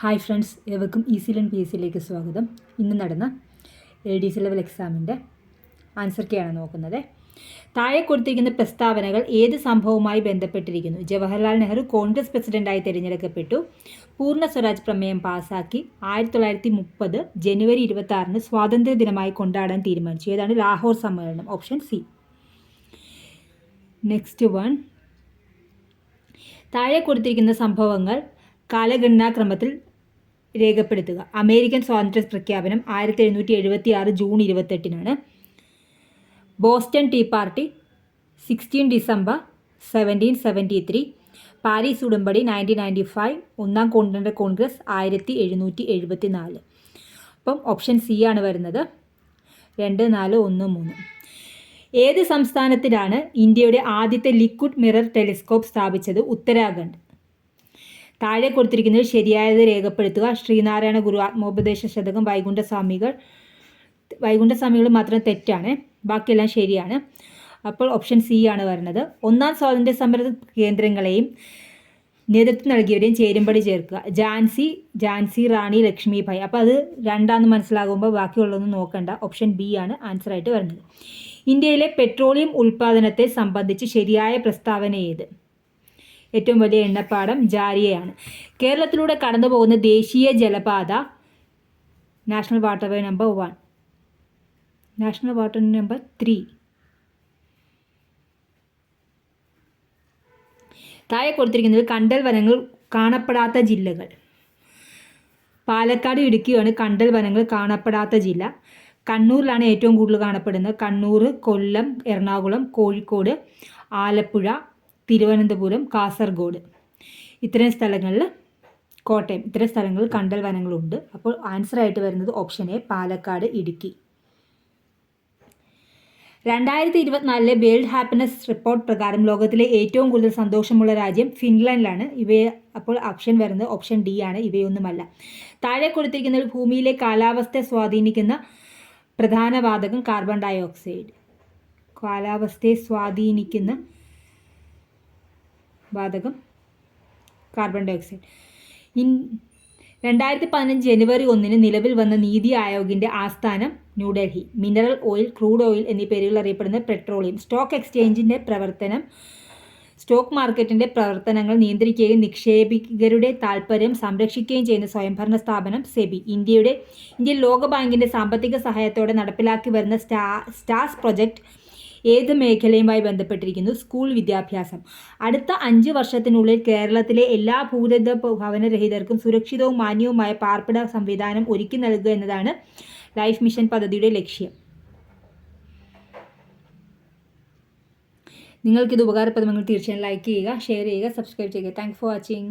Hi friends, ഏവർക്കും easy learn P S സിയിലേക്ക് സ്വാഗതം. ഇന്ന് നടന്ന LDC ലെവൽ എക്സാമിൻ്റെ ആൻസർ കീയാണ് നോക്കുന്നത്. താഴെ കൊടുത്തിരിക്കുന്ന പ്രസ്താവനകൾ ഏത് സംഭവവുമായി ബന്ധപ്പെട്ടിരിക്കുന്നു? ജവഹർലാൽ നെഹ്റു കോൺഗ്രസ് പ്രസിഡന്റായി തിരഞ്ഞെടുക്കപ്പെട്ടു. പൂർണ്ണ സ്വരാജ് പ്രമേയം പാസാക്കി. 1930 ജനുവരി 26 സ്വാതന്ത്ര്യ ദിനമായി കൊണ്ടാടാൻ തീരുമാനിച്ചു. ഏതാണ്? ലാഹോർ സമ്മേളനം. Option C. നെക്സ്റ്റ് വൺ, താഴെ കൊടുത്തിരിക്കുന്ന സംഭവങ്ങൾ കാലഗണനാക്രമത്തിൽ രേഖപ്പെടുത്തുക. അമേരിക്കൻ സ്വാതന്ത്ര്യ പ്രഖ്യാപനം 1776 June 28 Boston tea party 16 December 1773. Paris ഉടമ്പടി 1995. ഒന്നാം കോണ്ടിനെൻ്റൽ കോൺഗ്രസ് 1774. അപ്പം ഓപ്ഷൻ സി ആണ് വരുന്നത്. 2, 4, 1, 3. ഏത് സംസ്ഥാനത്തിലാണ് ഇന്ത്യയുടെ ആദ്യത്തെ ലിക്വിഡ് മിറർ ടെലിസ്കോപ്പ് സ്ഥാപിച്ചത്? ഉത്തരാഖണ്ഡ്. താഴെ കൊടുത്തിരിക്കുന്നത് ശരിയായത് രേഖപ്പെടുത്തുക. ശ്രീനാരായണ ഗുരു, ആത്മോപദേശ ശതകം, വൈകുണ്ഠസ്വാമികൾ മാത്രം തെറ്റാണ്, ബാക്കിയെല്ലാം ശരിയാണ്. അപ്പോൾ ഓപ്ഷൻ സി ആണ് വരുന്നത്. ഒന്നാം സ്വാതന്ത്ര്യ സമര കേന്ദ്രങ്ങളെയും നേതൃത്വം നൽകിയവരെയും ചേരുംപടി ചേർക്കുക. ഝാൻസി റാണി ലക്ഷ്മിഭായ്. അപ്പോൾ അത് രണ്ടാന്ന് മനസ്സിലാകുമ്പോൾ ബാക്കിയുള്ളതൊന്നും നോക്കണ്ട. ഓപ്ഷൻ ബി ആണ് ആൻസർ ആയിട്ട് വരുന്നത്. ഇന്ത്യയിലെ പെട്രോളിയം ഉൽപ്പാദനത്തെ സംബന്ധിച്ച് ശരിയായ പ്രസ്താവന ഏത്? ഏറ്റവും വലിയ എണ്ണപ്പാടം ജാരിയയാണ്. കേരളത്തിലൂടെ കടന്നു പോകുന്ന ദേശീയ ജലപാത national waterway number 1, national water number 3. താഴെ കൊടുത്തിരിക്കുന്നത് കണ്ടൽ വനങ്ങൾ കാണപ്പെടാത്ത ജില്ലകൾ. പാലക്കാട്, ഇടുക്കിയാണ് കണ്ടൽ വനങ്ങൾ കാണപ്പെടാത്ത ജില്ല. കണ്ണൂരിലാണ് ഏറ്റവും കൂടുതൽ കാണപ്പെടുന്നത്. കണ്ണൂർ, കൊല്ലം, എറണാകുളം, കോഴിക്കോട്, ആലപ്പുഴ, തിരുവനന്തപുരം, കാസർഗോഡ്, ഇത്തരം സ്ഥലങ്ങളിൽ, കോട്ടയം, ഇത്തരം സ്ഥലങ്ങളിൽ കണ്ടൽ വനങ്ങളുണ്ട്. അപ്പോൾ ആൻസർ ആയിട്ട് വരുന്നത് option A, Palakkad, Idukki. 2024 world happiness report പ്രകാരം ലോകത്തിലെ ഏറ്റവും കൂടുതൽ സന്തോഷമുള്ള രാജ്യം ഫിൻലാൻഡിലാണ്. അപ്പോൾ ഓപ്ഷൻ വരുന്നത് ഓപ്ഷൻ ഡി ആണ്, ഇവയൊന്നുമല്ല. താഴെ കൊടുത്തിരിക്കുന്നത് ഭൂമിയിലെ കാലാവസ്ഥയെ സ്വാധീനിക്കുന്ന പ്രധാന വാതകം കാർബൺ ഡൈ ഓക്സൈഡ്. കാലാവസ്ഥയെ സ്വാധീനിക്കുന്ന വാതകം കാർബൺ ഡൈ ഓക്സൈഡ്. 2015 ജനുവരി 1 നിലവിൽ വന്ന നീതി ആയോഗിൻ്റെ ആസ്ഥാനം New Delhi. Mineral oil, crude oil എന്നീ പേരുകൾ അറിയപ്പെടുന്ന പെട്രോളിയം. സ്റ്റോക്ക് മാർക്കറ്റിൻ്റെ പ്രവർത്തനങ്ങൾ നിയന്ത്രിക്കുകയും നിക്ഷേപകരുടെ താൽപ്പര്യം സംരക്ഷിക്കുകയും ചെയ്യുന്ന സ്വയംഭരണ സ്ഥാപനം സെബി. ഇന്ത്യയിൽ ലോകബാങ്കിൻ്റെ സാമ്പത്തിക സഹായത്തോടെ നടപ്പിലാക്കി വരുന്ന സ്റ്റാർസ് പ്രൊജക്ട് ഏത് മേഖലയുമായി ബന്ധപ്പെട്ടിരിക്കുന്നു? സ്കൂൾ വിദ്യാഭ്യാസം. അടുത്ത 5 വർഷത്തിനുള്ളിൽ കേരളത്തിലെ എല്ലാ ഭവനരഹിതർക്കും സുരക്ഷിതവും മാന്യവുമായ പാർപ്പിട സംവിധാനം ഒരുക്കി നൽകുക എന്നതാണ് ലൈഫ് മിഷൻ പദ്ധതിയുടെ ലക്ഷ്യം. നിങ്ങൾക്കിത് ഉപകാരപ്രദമെങ്കിൽ തീർച്ചയായും ലൈക്ക് ചെയ്യുക, ഷെയർ ചെയ്യുക, സബ്സ്ക്രൈബ് ചെയ്യുക. Thanks for watching.